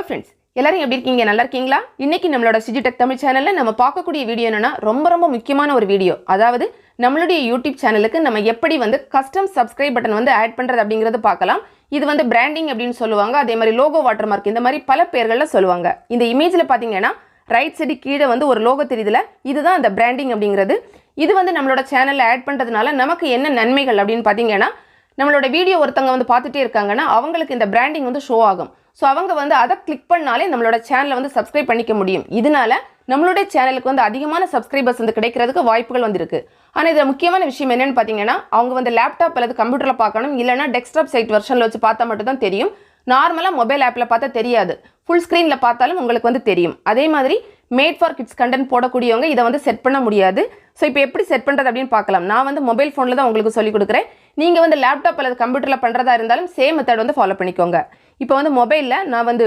Hello friends, எல்லாரும் எப்படி இருக்கீங்க? நல்லா இருக்கீங்களா? இன்னைக்கு நம்மளோட சிஜி டெக் தமிழ் சேனல்ல நம்ம பார்க்கக்கூடிய வீடியோ என்னன்னா ரொம்ப முக்கியமான ஒரு வீடியோ. அதாவது நம்மளுடைய யூடியூப் சேனலுக்கு நம்ம எப்படி கஸ்டம் சப்ஸ்கிரைப் பட்டன் ஆட் பண்றது அப்படிங்கறது பார்க்கலாம். இது பிராண்டிங் அப்படின்னு சொல்லுவாங்க. அதே மாதிரி லோகோ வாட்டர்மார்க் இந்த மாதிரி பல பேர்கள்ல சொல்லுவாங்க. இந்த இமேஜ்ல பாத்தீங்கன்னா ரைட் சைடு கீழே ஒரு லோகோ தெரியுதுல, இதுதான் அந்த பிராண்டிங் அப்படிங்கிறது. இது நம்மளோட சேனல்ல ஆட் பண்றதுனால நமக்கு என்ன நன்மைகள் அப்படின்னு பாத்தீங்கன்னா, நம்மளோட வீடியோ ஒருத்தங்க பார்த்துட்டே இருக்காங்கன்னா அவங்களுக்கு இந்த பிராண்டிங் ஷோ ஆகும். ஸோ அவங்க அதை கிளிக் பண்ணாலே நம்மளோட சேனலை சப்ஸ்கிரைப் பண்ணிக்க முடியும். இதனால நம்மளுடைய சேனலுக்கு அதிகமான சப்ஸ்கிரைபர்ஸ் கிடைக்கிறதுக்கு வாய்ப்புகள் இருக்கு. ஆனால் இதில் முக்கியமான விஷயம் என்னன்னு பார்த்தீங்கன்னா, அவங்க லேப்டாப் அல்லது கம்ப்யூட்டரில் பார்க்கணும், இல்லைனா டெஸ்க்டாப் சைட் வெர்ஷனில் வச்சு பார்த்தா மட்டும் தான் தெரியும். நார்மலாக மொபைல் ஆப்பில் பார்த்தா தெரியாது, ஃபுல் ஸ்க்ரீனில் பார்த்தாலும் உங்களுக்கு தெரியும். அதே மாதிரி மேட் ஃபார் கிட்ஸ் கண்டென்ட் போடக்கூடியவங்க இதை செட் பண்ண முடியாது. ஸோ இப்போ எப்படி செட் பண்ணுறது அப்படின்னு பார்க்கலாம். நான் மொபைல் ஃபோனில் தான் உங்களுக்கு சொல்லிக் கொடுக்குறேன். நீங்கள் லேப்டாப் அல்லது கம்ப்யூட்டரில் பண்ணுறதா இருந்தாலும் சேம் மெத்தட் ஃபாலோ பண்ணிக்கோங்க. இப்போ மொபைலில் நான்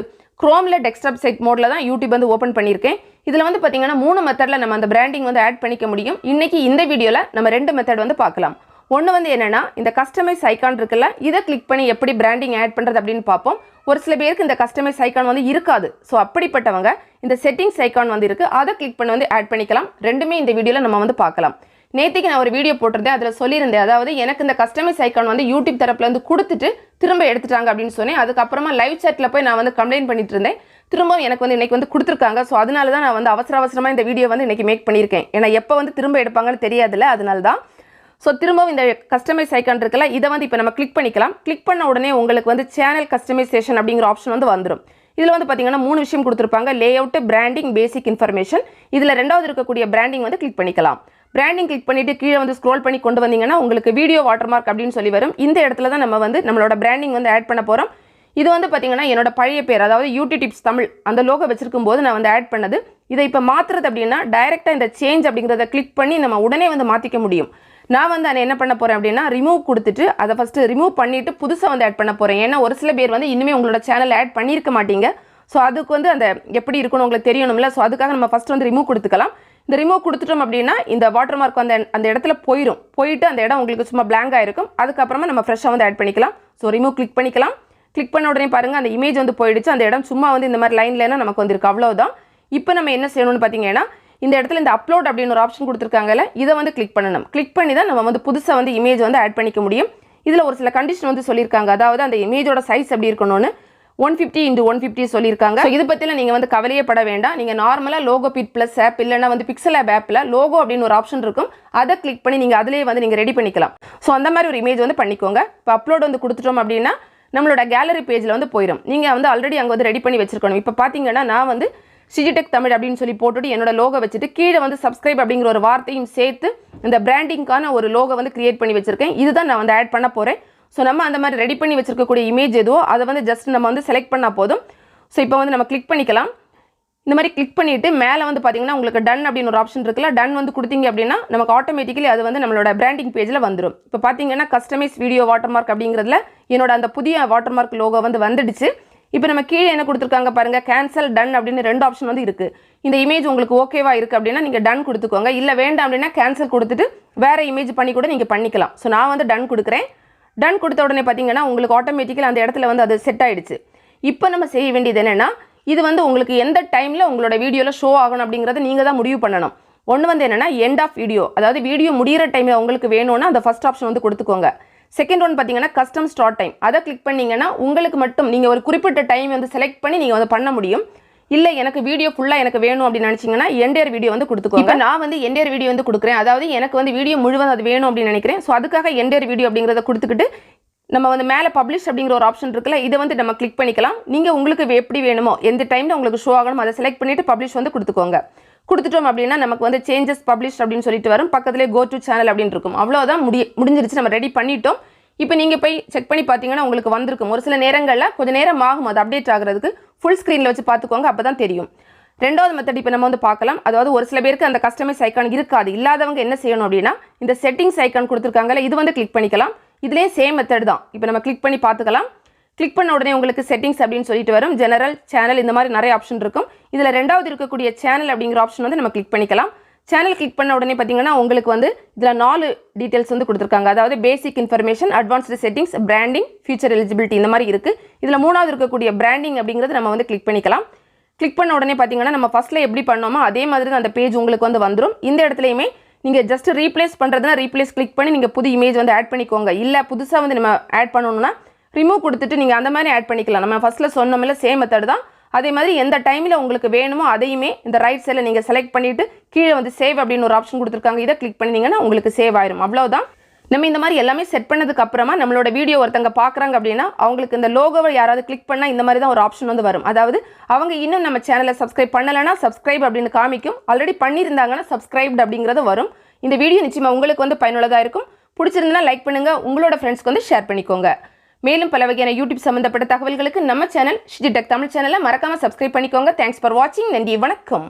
குரோமில் டெஸ்க்டாப் சைட் மோடில் தான் யூடியூப் ஓப்பன் பண்ணியிருக்கேன். இதில் பார்த்தீங்கன்னா 3 மெத்தடில் நம்ம அந்த பிராண்டிங் ஆட் பண்ணிக்க முடியும். இன்றைக்கி இந்த வீடியோவில் நம்ம 2 மெத்தட் பார்க்கலாம். ஒன்று என்னென்னா, இந்த கஸ்டமைஸ் ஐக்கான் இருக்குல்ல, இதை கிளிக் பண்ணி எப்படி பிராண்டிங் ஆட் பண்ணுறது அப்படின்னு பார்ப்போம். ஒரு சில பேருக்கு இந்த கஸ்டமைஸ் ஐக்கான் இருக்காது. ஸோ அப்படிப்பட்டவங்க இந்த செட்டிங்ஸ் ஐக்கான் இருக்குது, அதை கிளிக் பண்ணி ஆட் பண்ணிக்கலாம். ரெண்டுமே இந்த வீடியோவில் நம்ம பார்க்கலாம். நேற்றுக்கு நான் ஒரு வீடியோ போட்டிருந்தேன், அதில் சொல்லியிருந்தேன். அதாவது எனக்கு இந்த கஸ்டமைஸ் ஐக்கான் யூடியூப் தரப்புல கொடுத்துட்டு திரும்ப எடுத்துட்டாங்க அப்படின்னு சொன்னேன். அதுக்கப்புறமா லைவ் சாட்டில் போய் நான் கம்ப்ளைண்ட் பண்ணிட்டு இருந்தேன். திரும்ப எனக்கு இன்னைக்கு கொடுத்துருக்காங்க. ஸோ அதனால தான் நான் அவசரமாக இந்த வீடியோ இன்னைக்கு மேக் பண்ணியிருக்கேன். ஏன்னா எப்போ திரும்ப எடுப்பாங்கன்னு தெரியாதுல்ல, அதனால தான். ஸோ திரும்பவும் இந்த கஸ்டமைஸ் ஐக்கான் இருக்குல்ல, இதை இப்போ நம்ம கிளிக் பண்ணிக்கலாம். கிளிக் பண்ண உடனே உங்களுக்கு சேனல் கஸ்டமைசேஷன் அப்படிங்கிற ஆப்ஷன் வந்துடும். இதில் பார்த்தீங்கன்னா 3 விஷயம் கொடுத்துருப்பாங்க: லேஅவுட், பிராண்டிங், பேசிக் இன்ஃபர்மேஷன். இதில் ரெண்டாவது இருக்கக்கூடிய பிராண்டிங் கிளிக் பண்ணிக்கலாம். பிராண்டிங் கிளிக் பண்ணிட்டு கீழே ஸ்க்ரோல் பண்ணி கொண்டு வந்தீங்கன்னா உங்களுக்கு வீடியோ வாட்டர்மார்க் அப்படின்னு சொல்லி வரும். இந்த இடத்துல தான் நம்ம நம்மளோட பிராண்டிங் ஆட் பண்ண போகிறோம். இது பார்த்தீங்கன்னா என்னோட பழைய பேர், அதாவது யூடியூப் டிப்ஸ் தமிழ், அந்த லோகோ வச்சிருக்கும் போது நான் ஆட் பண்ணது. இதை இப்போ மாற்றுறது அப்படின்னா டைரெக்டாக இந்த சேஞ்ச் அப்படிங்கிறத கிளிக் பண்ணி நம்ம உடனே மாற்றிக்க முடியும். நான் அதை என்ன பண்ண போகிறேன் அப்படின்னா, ரிமூவ் கொடுத்துட்டு அதை ஃபஸ்ட்டு ரிமூவ் பண்ணிவிட்டு புதுசாக ஆட் பண்ண போகிறேன். ஏன்னா ஒரு சில பேர் இன்னுமே உங்களோட சேனல் ஆட் பண்ணியிருக்க மாட்டீங்க. ஸோ அதுக்கு அந்த எப்படி இருக்குன்னு உங்களுக்கு தெரியணும்ல. ஸோ அதுக்காக நம்ம ஃபஸ்ட்டு ரிமூவ் கொடுத்துக்கலாம். இந்த ரிமூவ் கொடுத்துட்டோம் அப்படின்னா இந்த வாட்டர் மார்க் அந்த இடத்துல போயிட்டு அந்த இடம் உங்களுக்கு சும்மா பிளாங்காக இருக்கும். அதுக்கப்புறமா நம்ம ஃப்ரெஷ்ஷாக ஆட் பண்ணிக்கலாம். ஸோ ரிமூவ் கிளிக் பண்ணிக்கலாம். கிளிக் பண்ண உடனே பாருங்கள், அந்த இமேஜ் போயிடுச்சு. அந்த இடம் சும்மா இந்த மாதிரி லைன்லாம் நமக்கு இருக்கு, அவ்வளோதான். இப்போ நம்ம என்ன செய்யணும்னு பார்த்தீங்கன்னா, இந்த இடத்துல இந்த அப்லோட் அப்படின்னு ஒரு ஆப்ஷன் கொடுத்துருக்காங்கல்ல, இதை கிளிக் பண்ணணும். கிளிக் பண்ணி தான் நம்ம புதுசாக இமேஜ் ஆட் பண்ணிக்க முடியும். இதில் ஒரு சில கண்டிஷன் சொல்லியிருக்காங்க. அதாவது அந்த இமேஜோட சைஸ் எப்படி இருக்கணும்னு 150x150 சொல்லியிருக்காங்க. இது பற்றிலாம் நீங்கள் கவலையே பட வேண்டாம். நீங்கள் நார்மலாக லோகோ பிட் ப்ளஸ் ஆப் இல்லைனா பிக்சல் ஆப் ஆப்பில் லோகோ அப்படின்னு ஒரு ஆப்ஷன் இருக்கும். அதை கிளிக் பண்ணி நீங்கள் அதிலேயே நீங்கள் ரெடி பண்ணிக்கலாம். ஸோ அந்த மாதிரி ஒரு இமேஜ் பண்ணிக்கோங்க. இப்போ அப்லோட் கொடுத்துட்டோம் அப்படின்னா நம்மளோட கேலரி பேஜில் போயிடும். நீங்கள் ஆல்ரெடி அங்கே ரெடி பண்ணி வச்சிருக்கணும். இப்போ பார்த்தீங்கன்னா நான் சிஜி டெக் தமிழ் அப்படின்னு சொல்லி போட்டுட்டு என்னோட லோகோ வச்சுட்டு கீழே சப்ஸ்கிரைப் அப்படிங்கிற ஒரு வார்த்தையும் சேர்த்து இந்த பிராண்டிங்கான ஒரு லோகோ கிரியேட் பண்ணி வச்சிருக்கேன். இதுதான் நான் ஆட் பண்ண போகிறேன். ஸோ நம்ம அந்த மாதிரி ரெடி பண்ணி வச்சிருக்கக்கூடிய இமேஜ் எதுவோ அதை ஜஸ்ட் நம்ம செலக்ட் பண்ணால் போதும். ஸோ இப்போ நம்ம கிளிக் பண்ணிக்கலாம். இந்த மாதிரி கிளிக் பண்ணிவிட்டு மேலே பார்த்தீங்கன்னா உங்களுக்கு டன் அப்படின்னு ஒரு ஆப்ஷன் இருக்குல்ல, டன் கொடுத்தீங்க அப்படின்னா நமக்கு ஆட்டோமேட்டிக்கலி அது நம்மளோட பிராண்டிங் பேஜில் வந்துடும். இப்போ பார்த்தீங்கன்னா கஸ்டமைஸ் வீடியோ வாட்டர்மார்க் அப்படிங்கிறதுல என்னோட அந்த புதிய வாட்டர்மார்க் லோகோ வந்துடுச்சு. இப்போ நம்ம கீழே என்ன கொடுத்துருக்காங்க பாருங்கள், கேன்சல், டன் அப்படின்னு 2 ஆப்ஷன் இருக்குது. இந்த இமேஜ் உங்களுக்கு ஓகேவா இருக்குது அப்படின்னா நீங்கள் டன் கொடுத்துக்கோங்க. இல்லை வேண்டாம் அப்படின்னா கேன்சல் கொடுத்துட்டு வேறு இமேஜ் பண்ணி கூட நீங்கள் பண்ணிக்கலாம். ஸோ நான் டன் கொடுக்குறேன். டன் கொடுத்த உடனே பார்த்தீங்கன்னா உங்களுக்கு ஆட்டோமேட்டிக்கலி அந்த இடத்துல அது செட் ஆகிடுச்சு. இப்போ நம்ம செய்ய வேண்டியது என்னென்னா, இது உங்களுக்கு எந்த டைமில் உங்களோட வீடியோவில் ஷோ ஆகணும் அப்படிங்கிறத நீங்கள் தான் முடிவு பண்ணணும். ஒன்று என்னென்னா எண்ட் ஆஃப் வீடியோ, அதாவது வீடியோ முடிகிற டைமில் உங்களுக்கு வேணும்னா அந்த ஃபஸ்ட் ஆப்ஷன் கொடுத்துக்கோங்க. செகண்ட் ஒன் பார்த்தீங்கன்னா கஸ்டம் ஸ்டார்ட் டைம், அதை கிளிக் பண்ணிங்கன்னா உங்களுக்கு மட்டும் நீங்கள் ஒரு குறிப்பிட்ட டைம் செலக்ட் பண்ணி நீங்கள் பண்ண முடியும். இல்லை எனக்கு வீடியோ ஃபுல்லாக எனக்கு வேணும் அப்படின்னு நினச்சிங்கன்னா என்டையர் வீடியோ கொடுத்துக்கோங்க. இப்போ நான் என்டையர் வீடியோ கொடுக்குறேன். அதாவது எனக்கு வீடியோ முழுவதும் அது வேணும் அப்படின்னு நினைக்கிறேன். ஸோ அதுக்காக என்டையர் வீடியோ அப்படிங்கிறத கொடுத்துக்கிட்டு நம்ம மேலே பப்ளிஷ் அப்படிங்கிற ஒரு ஆப்ஷன் இருக்குல்ல, இதை நம்ம கிளிக் பண்ணிக்கலாம். நீங்கள் உங்களுக்கு எப்படி வேணுமோ எந்த டைமில் உங்களுக்கு ஷோ ஆகணும் அதை செலக்ட் பண்ணிவிட்டு பப்ளிஷ் கொடுத்துக்கோங்க. கொடுத்துட்டோம் அப்படின்னா நமக்கு சேஞ்சஸ் பப்ளிஷ் அப்படின்னு சொல்லிட்டு வரும். பக்கத்துலேயே கோ டு சேனல் அப்படின்னு இருக்கும். அவ்வளோதான், முடிஞ்சிருச்சு. நம்ம ரெடி பண்ணிட்டோம். இப்போ நீங்கள் போய் செக் பண்ணி பார்த்தீங்கன்னா உங்களுக்கு வந்திருக்கும். ஒரு சில நேரங்களில் கொஞ்சம் நேரம் ஆகும் அது அப்டேட் ஆகிறதுக்கு. ஃபுல் ஸ்க்ரீனில் வச்சு பார்த்துக்கோங்க, அப்போ தான் தெரியும். ரெண்டாவது மெத்தட் இப்போ நம்ம பார்க்கலாம். அதாவது ஒரு சில பேருக்கு அந்த கஸ்டமைஸ் ஐக்கான் இருக்காது. இல்லாதவங்க என்ன செய்யணும் அப்படின்னா இந்த செட்டிங்ஸ் ஐக்கான் கொடுத்துருக்காங்கல்ல, இது கிளிக் பண்ணிக்கலாம். இதுலேயே சேம் மெத்தட் தான். இப்போ நம்ம கிளிக் பண்ணி பார்த்துக்கலாம். கிளிக் பண்ண உடனே உங்களுக்கு செட்டிங்ஸ் அப்படின்னு சொல்லிட்டு வரும். ஜெனரல், சேனல், இந்த மாதிரி நிறைய ஆப்ஷன் இருக்கும். இதில் ரெண்டாவது இருக்கக்கூடிய சேனல் அப்படிங்கிற ஆப்ஷன் நம்ம கிளிக் பண்ணிக்கலாம். சேனல் கிளிக் பண்ண உடனே பார்த்தீங்கன்னா உங்களுக்கு வந்து இதில் 4 டீட்டெயில்ஸ் வந்து கொடுத்துருக்காங்க. அதாவது பேசிக் information, advanced settings, branding, future eligibility இந்த மாதிரி இருக்குது. இதில் 3வது இருக்கக்கூடிய பிராண்டிங் அப்படிங்கிறது நம்ம வந்து கிளிக் பண்ணிக்கலாம். கிளிக் பண்ண உடனே பார்த்தீங்கன்னா நம்ம ஃபஸ்ட்டில் எப்படி பண்ணோமோ அதே மாதிரி தான் அந்த பேஜ் உங்களுக்கு வந்து வந்துடும். இந்த இடத்துலையுமே நீங்கள் ஜஸ்ட் ரீப்ளேஸ் பண்ணுறதுனா ரீப்ளேஸ் கிளிக் பண்ணி நீங்கள் புது இமேஜ் வந்து ஆட் பண்ணிக்கோங்க. இல்லை புதுசாக வந்து நம்ம ஆட் பண்ணணும்னா ரிமூவ் கொடுத்துட்டு நீங்கள் அந்த மாதிரி ஆட் பண்ணிக்கலாம். நம்ம ஃபஸ்ட்டில் சொன்னோம்ல சேம் மெத்தட் தான். அதே மாதிரி எந்த டைமில் உங்களுக்கு வேணுமோ அதையுமே இந்த ரைட் சைடில் நீங்கள் செலக்ட் பண்ணிவிட்டு கீழே வந்து சேவ் அப்படின்னு ஒரு ஆப்ஷன் கொடுத்துருக்காங்க. இதை கிளிக் பண்ணிங்கன்னா உங்களுக்கு சேவ் ஆயிரும். அவ்வளோதான். நம்ம இந்த மாதிரி எல்லாமே செட் பண்ணதுக்கு அப்புறமா நம்மளோட வீடியோ ஒருத்தங்க பார்க்குறாங்க அப்படின்னா அவங்களுக்கு இந்த லோகோவை யாராவது கிளிக் பண்ணால் இந்த மாதிரி தான் ஒரு ஆப்ஷன் வந்து வரும். அதாவது அவங்க இன்னும் நம்ம சேனலை சப்ஸ்கிரைப் பண்ணலைன்னா சப்ஸ்கிரைப் அப்படின்னு காமிக்கும். ஆல்ரெடி பண்ணியிருந்தாங்கன்னா சப்ஸ்கிரைப்டு அப்படிங்கிறது வரும். இந்த வீடியோ நிச்சயமாக உங்களுக்கு வந்து பயனுள்ளதாக இருக்கும். பிடிச்சிருந்தனா லைக் பண்ணுங்கள், உங்களோட ஃப்ரெண்ட்ஸ்க்கு வந்து ஷேர் பண்ணிக்கோங்க. மேலும் பல வகையான யூடியூப் சம்பந்தப்பட்ட தகவல்களுக்கு நம்ம சேனல் ஷிஜி டெக் தமிழ் சேனலை மறக்காமல் சப்ஸ்கிரைப் பண்ணிக்கோங்க. தேங்க்ஸ் ஃபார் வாட்சிங். நன்றி, வணக்கம்.